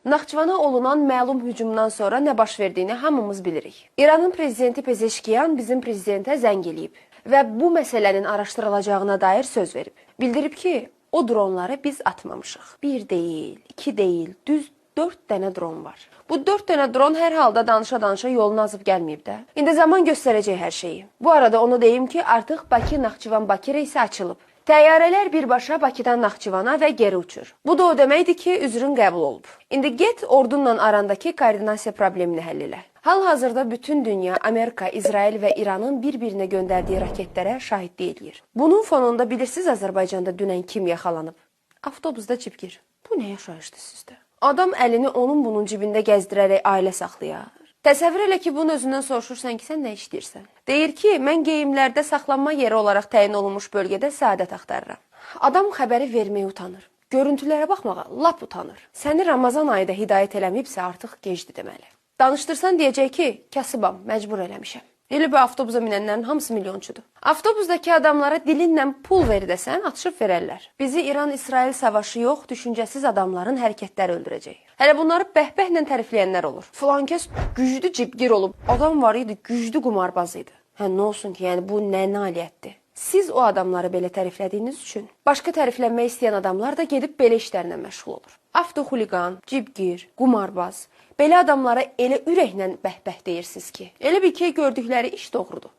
Naxçıvana olunan məlum hücumdan sonra nə baş verdiyini hamımız bilirik. İranın prezidenti Pezeşkiyan bizim prezidentə zəng eləyib və bu məsələnin araşdırılacağına dair söz verib. Bildirib ki, o dronları biz atmamışıq. 1 deyil, 2 deyil, düz 4 dənə dron var. Bu 4 dənə dron hər halda danışa-danışa yolunu azıb gəlməyib də. İndi zaman göstərəcək hər şeyi. Bu arada onu deyim ki, artıq Bakı-Naxçıvan-Bakı reysi açılıb. Təyyarələr birbaşa Bakıdan Naxçıvana və geri uçur. Bu da o deməkdir ki, üzrün qəbul olub. İndi get ordunla arandakı koordinasiya problemini həll elə. Hal-hazırda bütün dünya Amerika, İsrail və İranın bir-birinə göndərdiyi raketlərə şahidlik edir. Bunun fonunda bilirsiniz Azərbaycanda dünən kim yaxalanıb? Avtobusda cibgir. Bu nə yaşayışdır sizdə? Adam əlini onun bunun cibində gəzdirərək ailə saxlayar. Təsəvvür elə ki, bunun özündən soruşursan ki, sən nə işləyirsən? Deyir ki, mən geyimlərdə saxlanma yeri olaraq təyin olunmuş bölgədə səadət axtarıram. Adam xəbəri verməyə utanır. Görüntülərə baxmağa lap utanır. Səni Ramazan ayında hidayət eləməyibsə artıq gecdir deməli. Danışdırsan deyəcək ki, kasıbam, məcbur eləmişəm. Elə bu avtobusa minənlərin hamısı milyonçudur. Avtobusdakı adamlara dilinlə pul ver desən, atışıb verərlər. Bizi İran-İsrail savaşı yox, düşüncəsiz adamların hərəkətləri öldürəcək. Hələ bunları bəhbəhlə tərifləyənlər olur. Filan kəs güclü cibgir olub, adam var idi, güclü qumarbaz idi. Nə olsun ki, yəni bu nə nailiyyətdir? Siz o adamları belə təriflədiyiniz üçün başqa təriflənmək istəyən adamlar da gedib belə işlərlə məşğul olur. Avtoxuliqan, cibgir, qumarbaz, belə adamlara elə ürəklə bəhbəh deyirsiniz ki, elə bil ki, gördükləri iş doğrudur.